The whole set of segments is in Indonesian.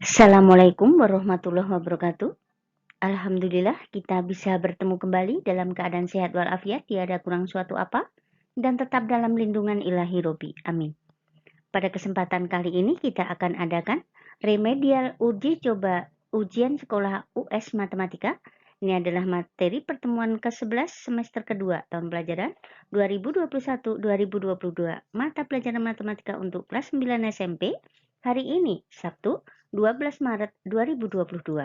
Assalamualaikum warahmatullahi wabarakatuh. Alhamdulillah kita bisa bertemu kembali dalam keadaan sehat walafiat, tiada kurang suatu apa, dan tetap dalam lindungan ilahi Robi. Amin. Pada kesempatan kali ini kita akan adakan remedial uji coba ujian sekolah US Matematika. Ini adalah materi pertemuan ke-11 semester kedua tahun pelajaran 2021-2022 mata pelajaran matematika untuk kelas 9 SMP hari ini Sabtu 12 Maret 2022.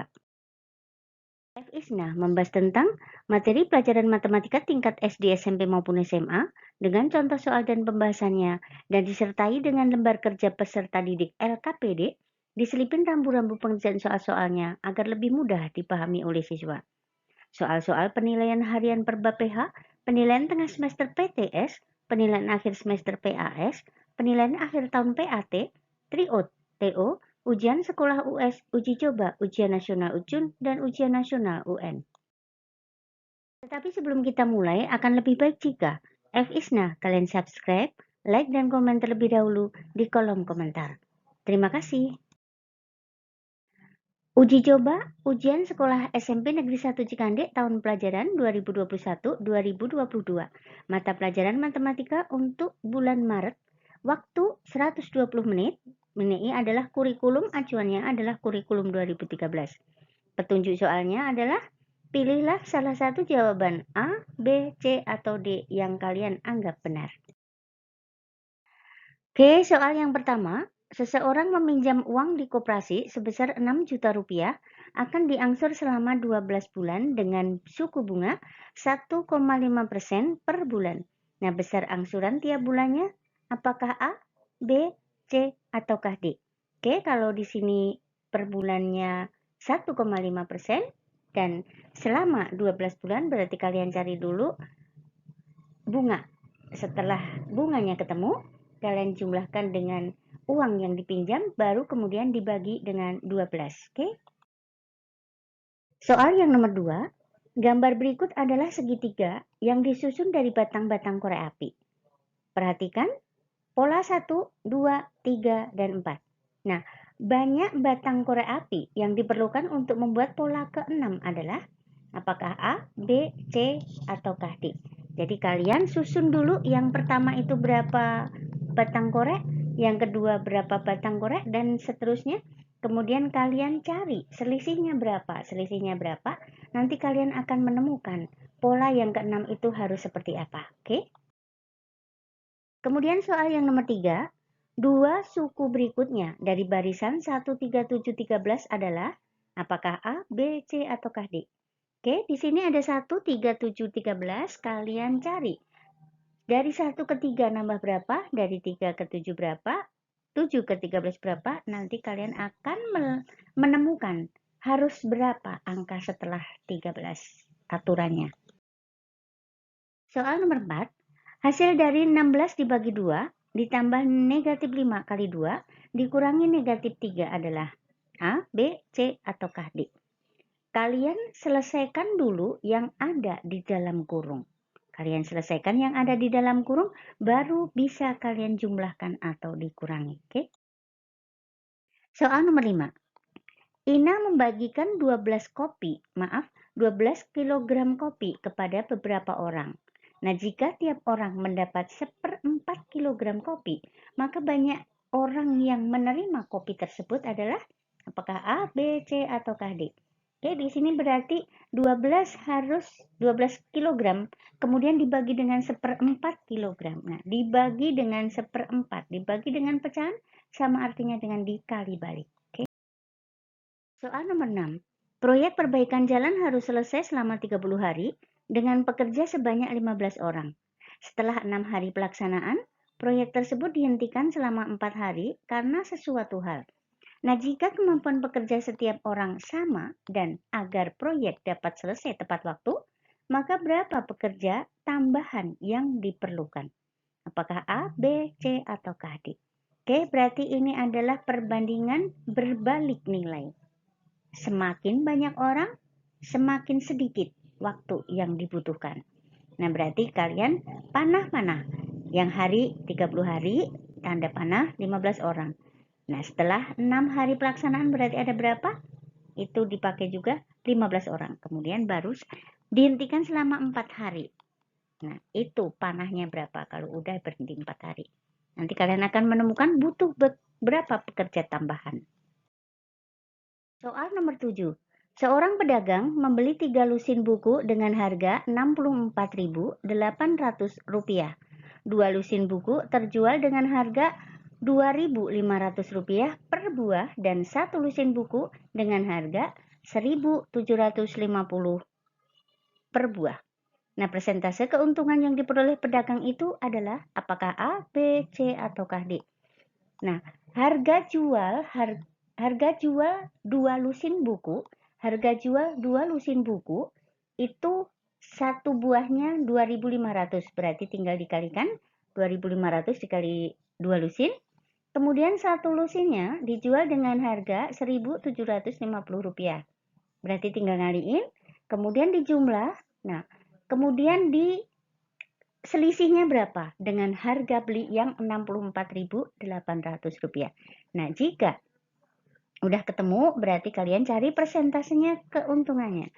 F. Isna membahas tentang materi pelajaran matematika tingkat SD, SMP maupun SMA dengan contoh soal dan pembahasannya dan disertai dengan lembar kerja peserta didik LKPD, diselipin rambu-rambu pengerjaan soal-soalnya agar lebih mudah dipahami oleh siswa. Soal-soal penilaian harian per bab PH, penilaian tengah semester PTS, penilaian akhir semester PAS, penilaian akhir tahun PAT, TRIOT, TO, ujian sekolah US, uji coba, ujian nasional UJUN, dan ujian nasional UN. Tetapi sebelum kita mulai, akan lebih baik jika F. Isna kalian subscribe, like, dan komen terlebih dahulu di kolom komentar. Terima kasih. Uji coba ujian sekolah SMP Negeri 1 Cikande tahun pelajaran 2021-2022. Mata pelajaran matematika untuk bulan Maret. Waktu 120 menit. Ini adalah kurikulum acuannya adalah kurikulum 2013. Petunjuk soalnya adalah pilihlah salah satu jawaban A, B, C, atau D yang kalian anggap benar. Oke, soal yang pertama. Seseorang meminjam uang di koperasi sebesar 6 juta rupiah akan diangsur selama 12 bulan dengan suku bunga 1,5% per bulan. Nah, besar angsuran tiap bulannya apakah A, B, C, ataukah D? Oke, kalau di sini per bulannya 1,5% dan selama 12 bulan berarti kalian cari dulu bunga. Setelah bunganya ketemu, kalian jumlahkan dengan uang yang dipinjam, baru kemudian dibagi dengan 12. Oke? Soal yang nomor 2, gambar berikut adalah segitiga yang disusun dari batang-batang korek api. Perhatikan pola 1, 2, 3, dan 4. Nah, banyak batang korek api yang diperlukan untuk membuat pola ke-6 adalah apakah A, B, C, ataukah D? Jadi kalian susun dulu yang pertama itu berapa batang korek, yang kedua berapa batang korek, dan seterusnya. Kemudian kalian cari selisihnya berapa. Nanti kalian akan menemukan pola yang ke-6 itu harus seperti apa. Oke? Kemudian soal yang nomor 3, dua suku berikutnya dari barisan 13713 adalah apakah A, B, C, ataukah D? Oke, di sini ada 13713, kalian cari. Dari 1 ke 3 nambah berapa? Dari 3 ke 7 berapa? 7 ke 13 berapa? Nanti kalian akan menemukan harus berapa angka setelah 13 aturannya. Soal nomor 4, hasil dari 16 dibagi 2 ditambah negatif 5 kali 2 dikurangi negatif 3 adalah A, B, C, ataukah D? Kalian selesaikan dulu yang ada di dalam kurung. Kalian selesaikan yang ada di dalam kurung, baru bisa kalian jumlahkan atau dikurangi. Oke? Soal nomor 5. Ina membagikan 12 kilogram kopi kepada beberapa orang. Nah, jika tiap orang mendapat 1/4 kilogram kopi, maka banyak orang yang menerima kopi tersebut adalah apakah A, B, C, ataukah D? Oke, di sini berarti 12 kilogram, kemudian dibagi dengan 1/4 kilogram. Nah, dibagi dengan 1/4, dibagi dengan pecahan, sama artinya dengan dikali balik. Oke. Soal nomor 6. Proyek perbaikan jalan harus selesai selama 30 hari dengan pekerja sebanyak 15 orang. Setelah 6 hari pelaksanaan, proyek tersebut dihentikan selama 4 hari karena sesuatu hal. Nah, jika kemampuan pekerja setiap orang sama dan agar proyek dapat selesai tepat waktu, maka berapa pekerja tambahan yang diperlukan? Apakah A, B, C, ataukah D? Oke, berarti ini adalah perbandingan berbalik nilai. Semakin banyak orang, semakin sedikit waktu yang dibutuhkan. Nah, berarti kalian panah mana? Yang hari 30 hari, tanda panah 15 orang. Nah, setelah 6 hari pelaksanaan berarti ada berapa? Itu dipakai juga 15 orang. Kemudian baru dihentikan selama 4 hari. Nah, itu panahnya berapa kalau udah berhenti 4 hari. Nanti kalian akan menemukan butuh berapa pekerja tambahan. Soal nomor 7. Seorang pedagang membeli 3 lusin buku dengan harga Rp64.800. 2 lusin buku terjual dengan harga Rp2.500 per buah dan 1 lusin buku dengan harga Rp1.750 per buah. Nah, persentase keuntungan yang diperoleh pedagang itu adalah apakah A, B, C, ataukah D? Nah, harga jual 2 lusin buku, itu satu buahnya 2.500, berarti tinggal dikalikan 2.500 dikali 2 lusin. Kemudian satu lusinnya dijual dengan harga Rp1.750. Berarti tinggal ngaliin, kemudian dijumlah. Nah, kemudian selisihnya berapa dengan harga beli yang Rp64.800. Nah, jika udah ketemu, berarti kalian cari persentasenya keuntungannya.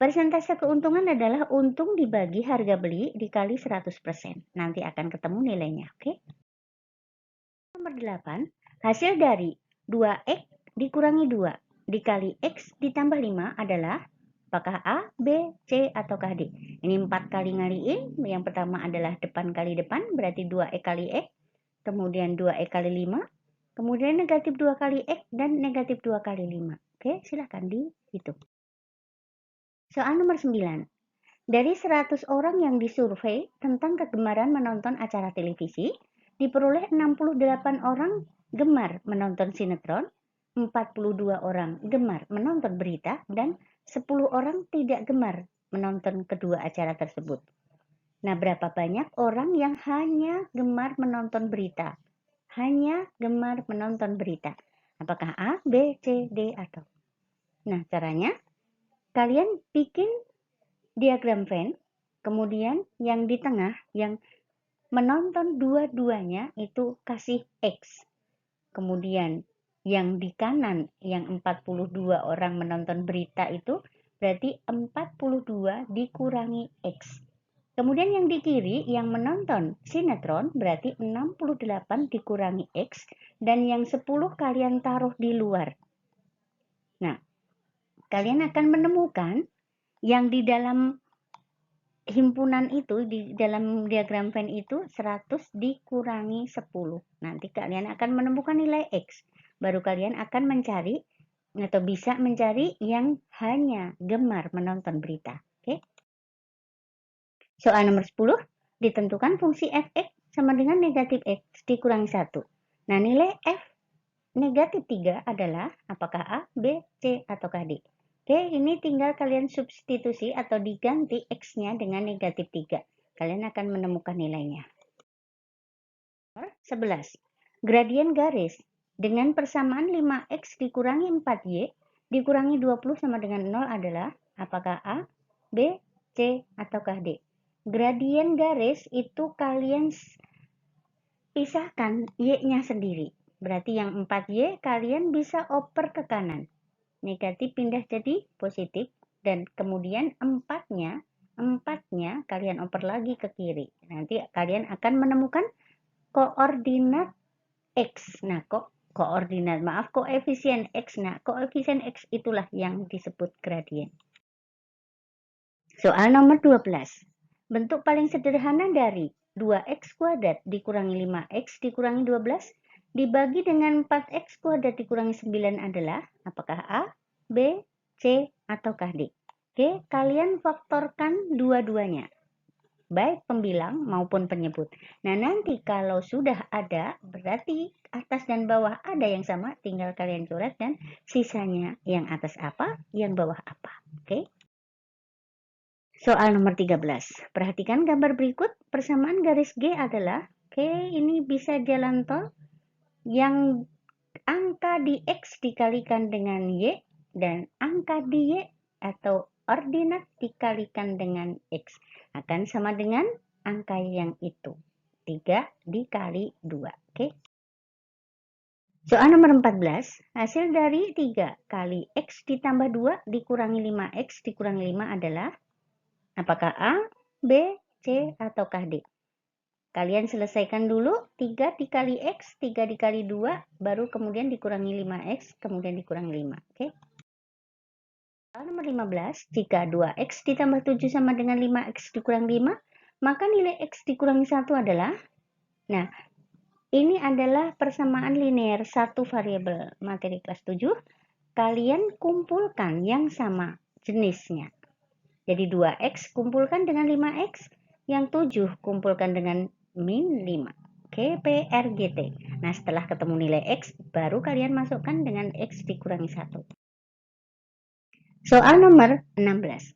Persentase keuntungan adalah untung dibagi harga beli dikali 100%. Nanti akan ketemu nilainya, oke? Nomor 8, hasil dari 2X dikurangi 2 dikali X ditambah 5 adalah apakah A, B, C, ataukah D? Ini 4 kali ngaliin. Yang pertama adalah depan kali depan, berarti 2X kali X. Kemudian 2X kali 5. Kemudian negatif 2 kali X dan negatif 2 kali 5. Oke, silahkan dihitung. Soal nomor 9. Dari 100 orang yang disurvei tentang kegemaran menonton acara televisi, diperoleh 68 orang gemar menonton sinetron, 42 orang gemar menonton berita, dan 10 orang tidak gemar menonton kedua acara tersebut. Nah, berapa banyak orang yang hanya gemar menonton berita? Hanya gemar menonton berita. Apakah A, B, C, D, atau? Nah, caranya kalian bikin diagram Venn, kemudian yang di tengah yang menonton dua-duanya itu kasih X. Kemudian yang di kanan yang 42 orang menonton berita itu berarti 42 dikurangi X. Kemudian yang di kiri yang menonton sinetron berarti 68 dikurangi X dan yang 10 kalian taruh di luar. Nah, kalian akan menemukan yang di dalam himpunan itu, di dalam diagram Venn itu 100 dikurangi 10. Nanti kalian akan menemukan nilai X. Baru kalian akan mencari atau bisa mencari yang hanya gemar menonton berita. Oke? Soal nomor 10, ditentukan fungsi fx sama dengan negatif x dikurangi 1. Nah, nilai f negatif 3 adalah apakah A, B, C, ataukah D? Oke, ini tinggal kalian substitusi atau diganti X-nya dengan negatif 3. Kalian akan menemukan nilainya. 11. Gradien garis dengan persamaan 5X dikurangi 4Y dikurangi 20 sama dengan 0 adalah apakah A, B, C, ataukah D? Gradien garis itu kalian pisahkan Y-nya sendiri. Berarti yang 4Y kalian bisa oper ke kanan. Negatif pindah jadi positif dan kemudian empatnya kalian oper lagi ke kiri. Nanti kalian akan menemukan koordinat X. Nah, koefisien X. Nah, koefisien X itulah yang disebut gradien. Soal nomor 12. Bentuk paling sederhana dari 2x kuadrat dikurangi 5x dikurangi 12 dibagi dengan 4x kuadrat dikurangi 9 adalah apakah A, B, C, ataukah D? Oke, kalian faktorkan dua-duanya, baik pembilang maupun penyebut. Nah, nanti kalau sudah ada, berarti atas dan bawah ada yang sama, tinggal kalian coret dan sisanya yang atas apa, yang bawah apa. Oke? Soal nomor 13. Perhatikan gambar berikut. Persamaan garis G adalah, oke, ini bisa jalan tol yang angka di X dikalikan dengan Y dan angka di Y atau ordinat dikalikan dengan X akan sama dengan angka yang itu. 3 dikali 2. Oke. Soal nomor 14, hasil dari 3 kali X ditambah 2 dikurangi 5X dikurangi 5 adalah apakah A, B, C, ataukah D? Kalian selesaikan dulu 3 dikali X, 3 dikali 2, baru kemudian dikurangi 5X, kemudian dikurangi 5. Oke? Soal nomor 15, jika 2X ditambah 7 sama dengan 5X dikurangi 5, maka nilai X dikurangi 1 adalah, nah, ini adalah persamaan linear satu variabel materi kelas 7. Kalian kumpulkan yang sama jenisnya. Jadi 2X kumpulkan dengan 5X, yang 7 kumpulkan dengan min 5. Oke, PRGT. Nah, setelah ketemu nilai X, baru kalian masukkan dengan X dikurangi 1. Soal nomor 16.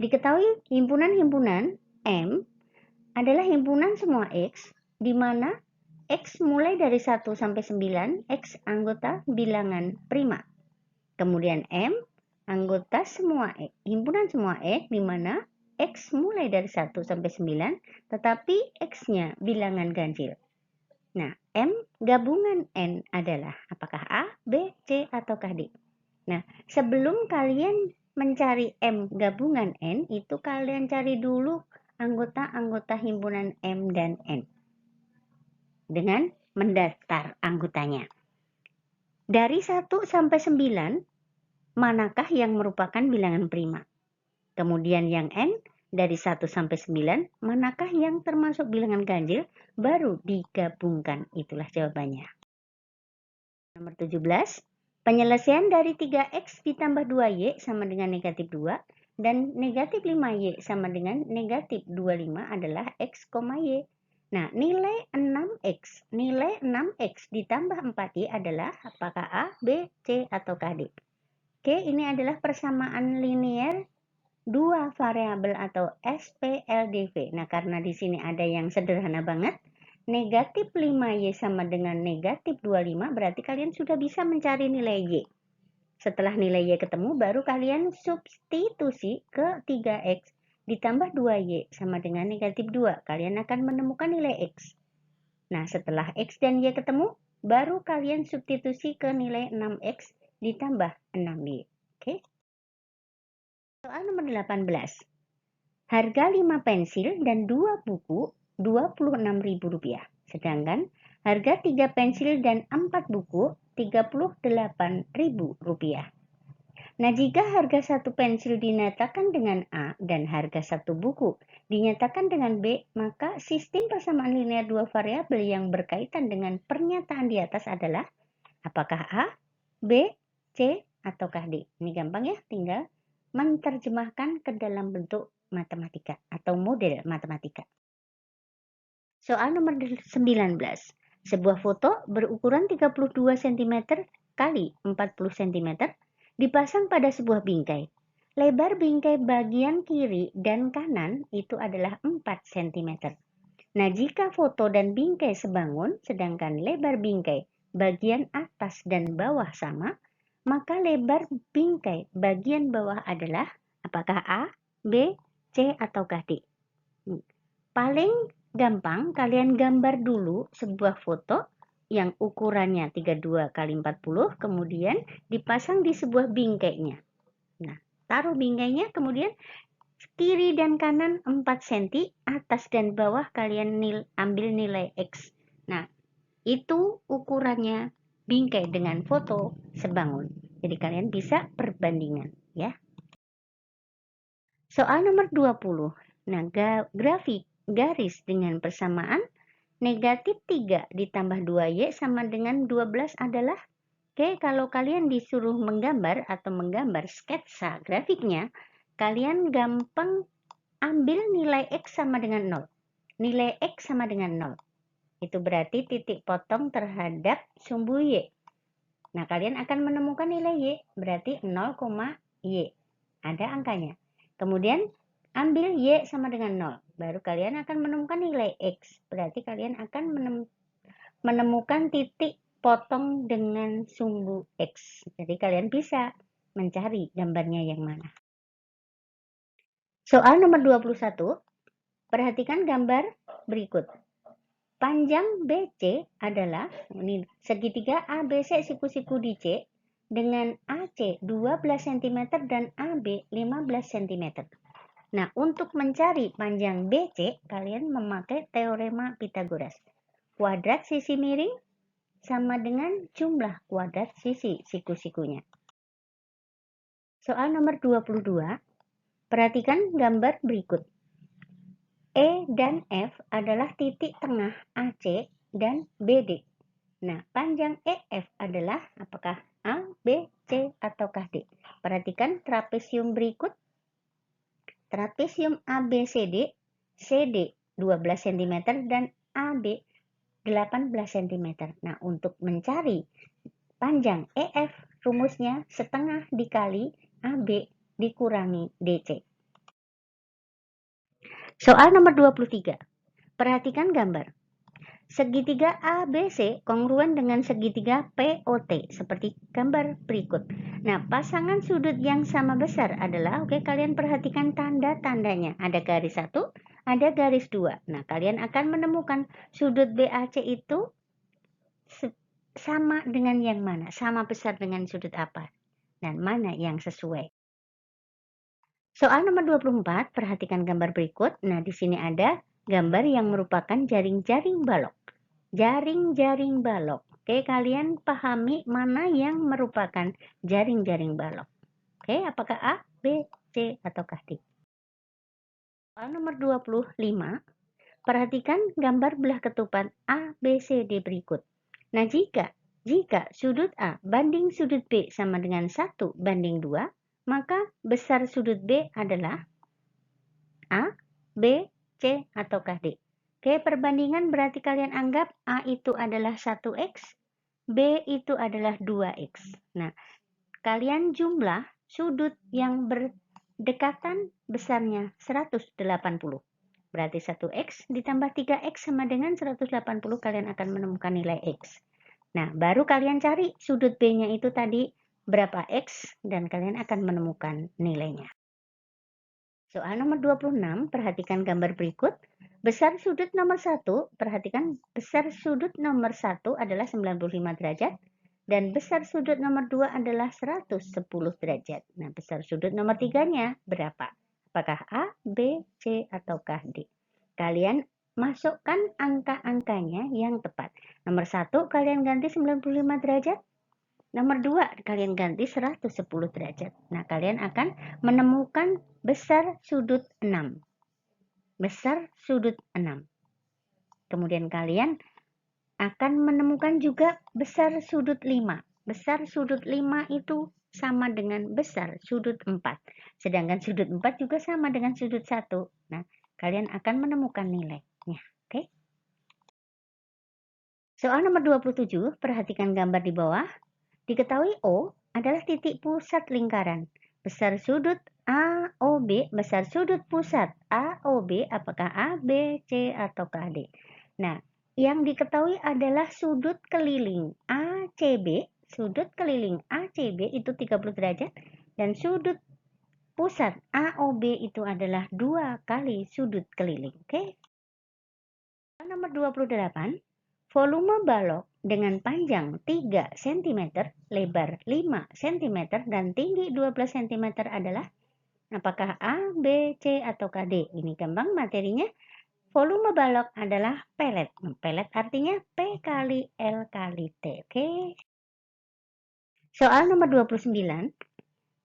Diketahui himpunan-himpunan M adalah himpunan semua X, di mana X mulai dari 1 sampai 9, X anggota bilangan prima. Kemudian M anggota semua X, himpunan semua X, di mana X mulai dari 1 sampai 9, tetapi X-nya bilangan ganjil. Nah, M gabungan N adalah apakah A, B, C, ataukah D? Nah, sebelum kalian mencari M gabungan N, itu kalian cari dulu anggota-anggota himpunan M dan N dengan mendaftar anggotanya. Dari 1 sampai 9, manakah yang merupakan bilangan prima? Kemudian yang N, dari 1 sampai 9, manakah yang termasuk bilangan ganjil? Baru digabungkan. Itulah jawabannya. Nomor 17. Penyelesaian dari 3X ditambah 2Y sama dengan negatif 2 dan negatif 5Y sama dengan negatif 25 adalah X, Y. Nah, nilai 6X ditambah 4Y adalah apakah A, B, C, atau D? Oke, ini adalah persamaan linear dua variabel atau SPLDV. Nah, karena di sini ada yang sederhana banget, negatif 5Y sama dengan negatif 25, berarti kalian sudah bisa mencari nilai Y. Setelah nilai Y ketemu, baru kalian substitusi ke 3X ditambah 2Y sama dengan negatif 2. Kalian akan menemukan nilai X. Nah, setelah X dan Y ketemu, baru kalian substitusi ke nilai 6X ditambah 6Y. Oke? Soal nomor 18. Harga 5 pensil dan 2 buku Rp26.000. Sedangkan harga 3 pensil dan 4 buku Rp38.000. Nah, jika harga 1 pensil dinyatakan dengan A dan harga 1 buku dinyatakan dengan B, maka sistem persamaan linear dua variabel yang berkaitan dengan pernyataan di atas adalah apakah A, B, C, ataukah D? Ini gampang ya, tinggal menerjemahkan ke dalam bentuk matematika atau model matematika. Soal nomor 19. Sebuah foto berukuran 32 cm kali 40 cm dipasang pada sebuah bingkai. Lebar bingkai bagian kiri dan kanan itu adalah 4 cm. Nah, jika foto dan bingkai sebangun, sedangkan lebar bingkai bagian atas dan bawah sama, maka lebar bingkai bagian bawah adalah apakah A, B, C, atau D? Paling gampang kalian gambar dulu sebuah foto yang ukurannya 32 kali 40, kemudian dipasang di sebuah bingkainya. Nah, taruh bingkainya, kemudian kiri dan kanan 4 cm, atas dan bawah kalian ambil nilai X. Nah, itu ukurannya bingkai dengan foto sebangun. Jadi kalian bisa perbandingan ya. Soal nomor 20. Nah, grafik garis dengan persamaan negatif 3 ditambah 2Y sama dengan 12 adalah, oke, kalau kalian disuruh menggambar atau menggambar sketsa grafiknya, kalian gampang ambil nilai X sama dengan 0. Nilai X sama dengan 0. Itu berarti titik potong terhadap sumbu Y. Nah, kalian akan menemukan nilai Y, berarti 0, Y. Ada angkanya. Kemudian, ambil Y sama dengan 0. Baru kalian akan menemukan nilai X. Berarti kalian akan menemukan titik potong dengan sumbu X. Jadi, kalian bisa mencari gambarnya yang mana. Soal nomor 21. Perhatikan gambar berikut. Panjang BC adalah ini segitiga ABC siku-siku di C dengan AC 12 cm dan AB 15 cm. Nah, untuk mencari panjang BC, kalian memakai teorema Pythagoras. Kuadrat sisi miring sama dengan jumlah kuadrat sisi siku-sikunya. Soal nomor 22, perhatikan gambar berikut. E dan F adalah titik tengah AC dan BD. Nah, panjang EF adalah apakah A, B, C, ataukah D? Perhatikan trapesium berikut. Trapesium ABCD, CD 12 cm dan AB 18 cm. Nah, untuk mencari panjang EF, rumusnya setengah dikali AB dikurangi DC. Soal nomor 23. Perhatikan gambar. Segitiga ABC kongruen dengan segitiga POT seperti gambar berikut. Nah, pasangan sudut yang sama besar adalah, oke, kalian perhatikan tanda-tandanya. Ada garis 1, ada garis 2. Nah, kalian akan menemukan sudut BAC itu sama dengan yang mana? Sama besar dengan sudut apa? Dan mana yang sesuai? Soal nomor 24, perhatikan gambar berikut. Nah, di sini ada gambar yang merupakan jaring-jaring balok. Jaring-jaring balok. Oke, kalian pahami mana yang merupakan jaring-jaring balok. Oke, apakah A, B, C, ataukah D? Soal nomor 25, perhatikan gambar belah ketupat A, B, C, D berikut. Nah, jika sudut A banding sudut B sama dengan 1 banding 2, maka besar sudut B adalah A, B, C, ataukah D? Oke, perbandingan berarti kalian anggap A itu adalah 1X, B itu adalah 2X. Nah, kalian jumlah sudut yang berdekatan besarnya 180. Berarti 1X ditambah 3X sama dengan 180, kalian akan menemukan nilai X. Nah, baru kalian cari sudut B-nya itu tadi berapa X dan kalian akan menemukan nilainya. Soal nomor 26, perhatikan gambar berikut. Besar sudut nomor 1, perhatikan besar sudut nomor 1 adalah 95 derajat dan besar sudut nomor 2 adalah 110 derajat. Nah, besar sudut nomor 3-nya berapa? Apakah A, B, C, ataukah D? Kalian masukkan angka-angkanya yang tepat. Nomor 1 kalian ganti 95 derajat. Nomor 2, kalian ganti 110 derajat. Nah, kalian akan menemukan besar sudut 6. Besar sudut 6. Kemudian kalian akan menemukan juga besar sudut 5. Besar sudut 5 itu sama dengan besar sudut 4. Sedangkan sudut 4 juga sama dengan sudut 1. Nah, kalian akan menemukan nilainya. Oke? Soal nomor 27, perhatikan gambar di bawah. Diketahui O adalah titik pusat lingkaran. Besar sudut AOB, besar sudut pusat AOB, apakah A, B, C, ataukah D? Nah, yang diketahui adalah sudut keliling ACB. Sudut keliling ACB itu 30 derajat dan sudut pusat AOB itu adalah 2 kali sudut keliling. Oke? Nomor 28. Volume balok dengan panjang 3 cm, lebar 5 cm, dan tinggi 12 cm adalah apakah A, B, C, ataukah D? Ini gampang materinya. Volume balok adalah pelet. Pelet artinya P kali L kali T. Oke. Soal nomor 29.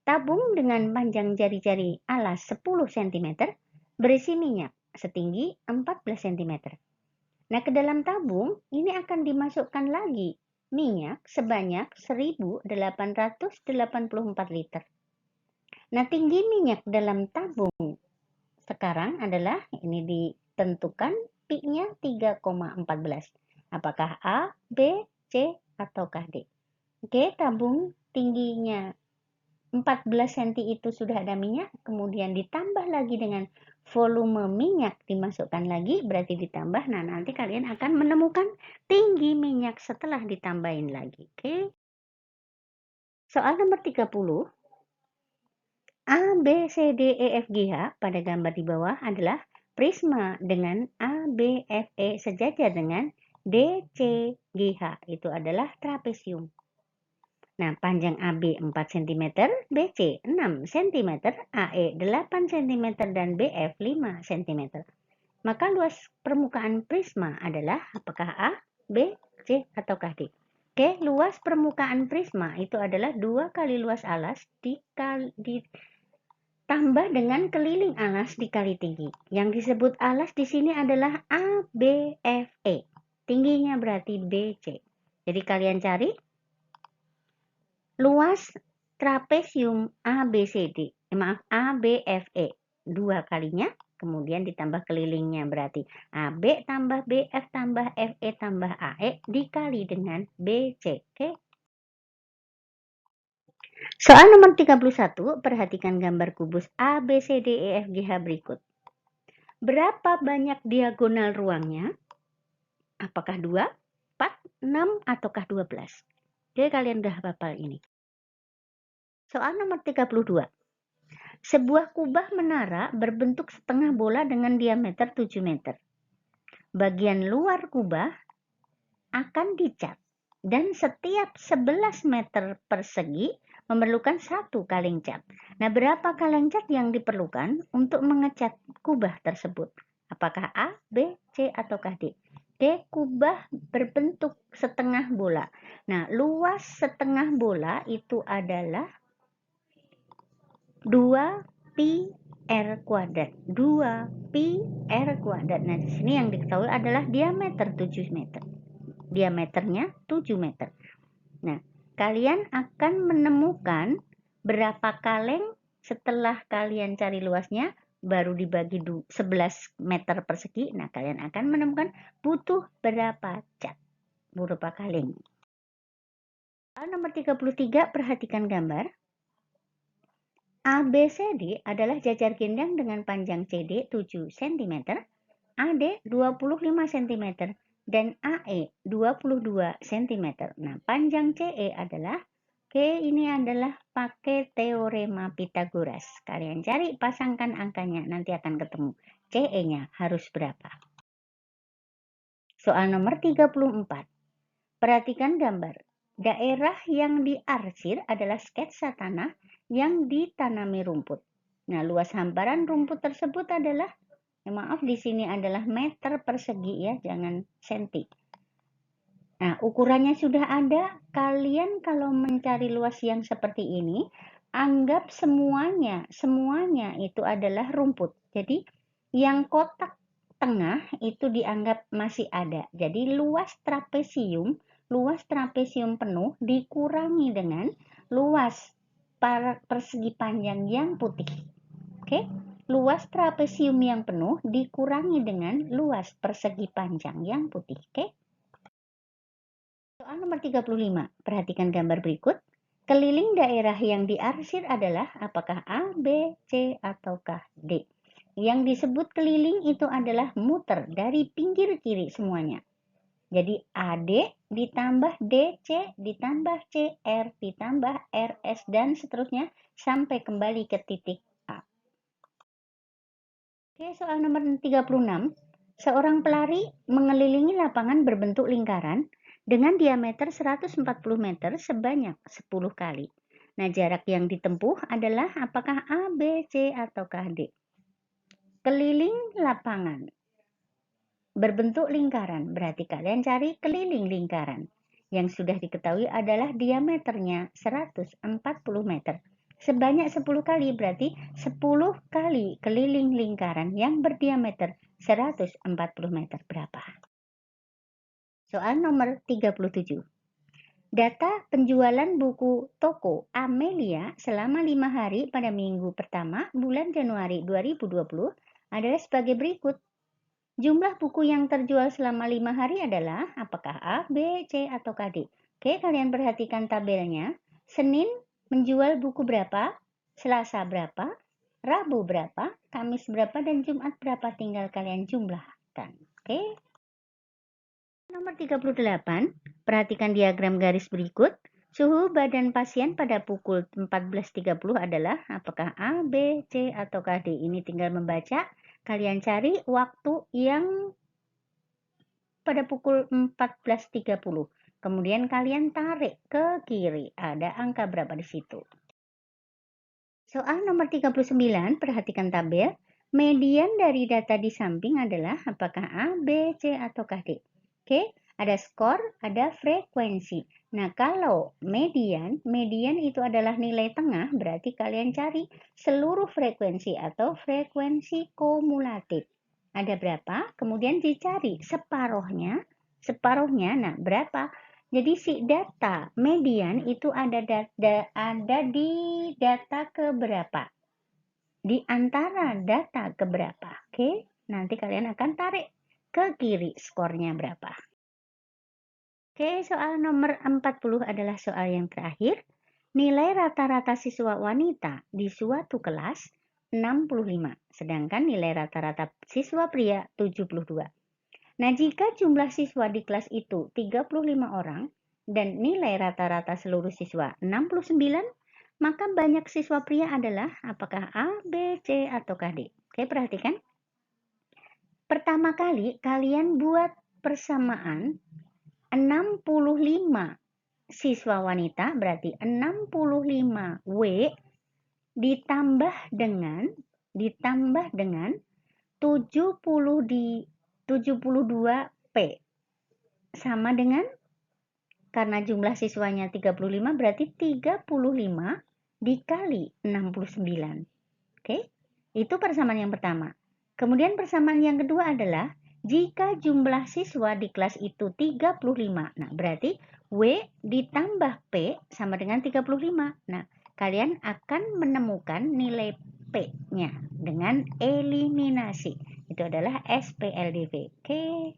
Tabung dengan panjang jari-jari alas 10 cm berisi minyak setinggi 14 cm. Nah, ke dalam tabung ini akan dimasukkan lagi minyak sebanyak 1.884 liter. Nah, tinggi minyak dalam tabung sekarang adalah, ini ditentukan Pi-nya 3,14. Apakah A, B, C, ataukah D? Oke, tabung tingginya 14 cm itu sudah ada minyak, kemudian ditambah lagi dengan volume minyak dimasukkan lagi, berarti ditambah. Nah, nanti kalian akan menemukan tinggi minyak setelah ditambahin lagi. Oke. Soal nomor 30. A, B, C, D, E, F, G, H pada gambar di bawah adalah prisma dengan ABFE sejajar dengan DCGH, itu adalah trapesium. Nah, panjang AB 4 cm, BC 6 cm, AE 8 cm, dan BF 5 cm. Maka luas permukaan prisma adalah apakah A, B, C, ataukah D? Oke, luas permukaan prisma itu adalah 2 kali luas alas ditambah dengan keliling alas dikali tinggi. Yang disebut alas di sini adalah ABFE. Tingginya berarti BC. Jadi kalian cari luas trapesium ABCD. ABFE. 2 kalinya, kemudian ditambah kelilingnya berarti AB tambah BF tambah FE tambah AE dikali dengan BC. Oke. Soal nomor 31, perhatikan gambar kubus ABCDEFGH berikut. Berapa banyak diagonal ruangnya? Apakah 2, 4, 6, ataukah 12? Jadi kalian udah hafal ini. Soal nomor 32. Sebuah kubah menara berbentuk setengah bola dengan diameter 7 meter. Bagian luar kubah akan dicat dan setiap 11 meter persegi memerlukan 1 kaleng cat. Nah, berapa kaleng cat yang diperlukan untuk mengecat kubah tersebut? Apakah A, B, C, ataukah D? D, kubah berbentuk setengah bola. Nah, luas setengah bola itu adalah 2 pi R kuadrat. 2 pi R kuadrat. Nah, di sini yang diketahui adalah diameter 7 meter. Diameternya 7 meter. Nah, kalian akan menemukan berapa kaleng setelah kalian cari luasnya, baru dibagi 11 meter persegi. Nah, kalian akan menemukan butuh berapa cat, berapa kaleng. Nomor 33, perhatikan gambar. ABCD adalah jajar gendang dengan panjang CD 7 cm, AD 25 cm, dan AE 22 cm. Nah, panjang CE adalah, ini adalah pakai teorema Pythagoras. Kalian cari, pasangkan angkanya, nanti akan ketemu. CE-nya harus berapa? Soal nomor 34. Perhatikan gambar. Daerah yang diarsir adalah sketsa tanah yang ditanami rumput. Nah, luas hamparan rumput tersebut adalah, maaf di sini adalah meter persegi ya, jangan senti. Nah, ukurannya sudah ada. Kalian kalau mencari luas yang seperti ini, anggap semuanya itu adalah rumput. Jadi, yang kotak tengah itu dianggap masih ada. Jadi, luas trapesium penuh dikurangi dengan luas persegi panjang yang putih. Oke? Luas trapesium yang penuh dikurangi dengan luas persegi panjang yang putih. Oke? Soal nomor 35. Perhatikan gambar berikut. Keliling daerah yang diarsir adalah apakah A, B, C, ataukah D? Yang disebut keliling itu adalah muter dari pinggir kiri semuanya. Jadi AD ditambah DC ditambah CR ditambah RS dan seterusnya sampai kembali ke titik A. Oke, soal nomor 36. Seorang pelari mengelilingi lapangan berbentuk lingkaran dengan diameter 140 meter sebanyak 10 kali. Nah, jarak yang ditempuh adalah apakah A, B, C, ataukah D? Keliling lapangan berbentuk lingkaran, berarti kalian cari keliling lingkaran. Yang sudah diketahui adalah diameternya 140 meter. Sebanyak 10 kali, berarti 10 kali keliling lingkaran yang berdiameter 140 meter berapa? Soal nomor 37. Data penjualan buku toko Amelia selama 5 hari pada minggu pertama bulan Januari 2020 adalah sebagai berikut. Jumlah buku yang terjual selama 5 hari adalah apakah A, B, C, atau D? Oke, kalian perhatikan tabelnya. Senin menjual buku berapa? Selasa berapa? Rabu berapa? Kamis berapa? Dan Jumat berapa? Tinggal kalian jumlahkan. Oke. Nomor 38, perhatikan diagram garis berikut. Suhu badan pasien pada pukul 14.30 adalah apakah A, B, C, atau D? Ini tinggal membaca. Kalian cari waktu yang pada pukul 14.30. Kemudian kalian tarik ke kiri. Ada angka berapa di situ? Soal nomor 39, perhatikan tabel. Median dari data di samping adalah apakah A, B, C, ataukah D? Oke, ada skor, ada frekuensi. Nah, kalau median itu adalah nilai tengah, berarti kalian cari seluruh frekuensi atau frekuensi kumulatif. Ada berapa? Kemudian dicari separuhnya. Nah berapa? Jadi si data median itu ada di data keberapa? Di antara data keberapa? Oke, nanti kalian akan tarik ke kiri skornya berapa. Oke, soal nomor 40 adalah soal yang terakhir. Nilai rata-rata siswa wanita di suatu kelas 65, sedangkan nilai rata-rata siswa pria 72. Nah, jika jumlah siswa di kelas itu 35 orang dan nilai rata-rata seluruh siswa 69, maka banyak siswa pria adalah apakah A, B, C, ataukah D? Oke, perhatikan. Pertama kali kalian buat persamaan 65 siswa wanita, berarti 65 W ditambah dengan 72 P sama dengan, karena jumlah siswanya 35 berarti 35 dikali 69. Oke, itu persamaan yang pertama. Kemudian persamaan yang kedua adalah jika jumlah siswa di kelas itu 35. Nah, berarti W ditambah P sama dengan 35. Nah, kalian akan menemukan nilai P-nya dengan eliminasi. Itu adalah SPLDV. Oke.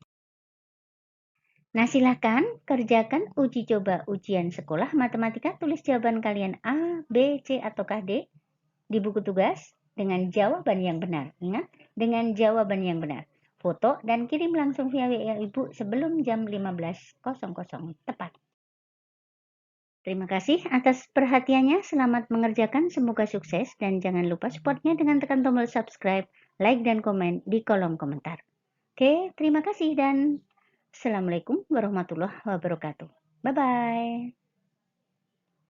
Nah, silahkan kerjakan uji coba ujian sekolah matematika. Tulis jawaban kalian A, B, C, ataukah D di buku tugas dengan jawaban yang benar. Ingat, dengan jawaban yang benar. Foto dan kirim langsung via WA Ibu sebelum jam 15.00 tepat. Terima kasih atas perhatiannya. Selamat mengerjakan. Semoga sukses. Dan jangan lupa supportnya dengan tekan tombol subscribe, like, dan komen di kolom komentar. Oke, terima kasih dan Assalamualaikum warahmatullahi wabarakatuh. Bye-bye.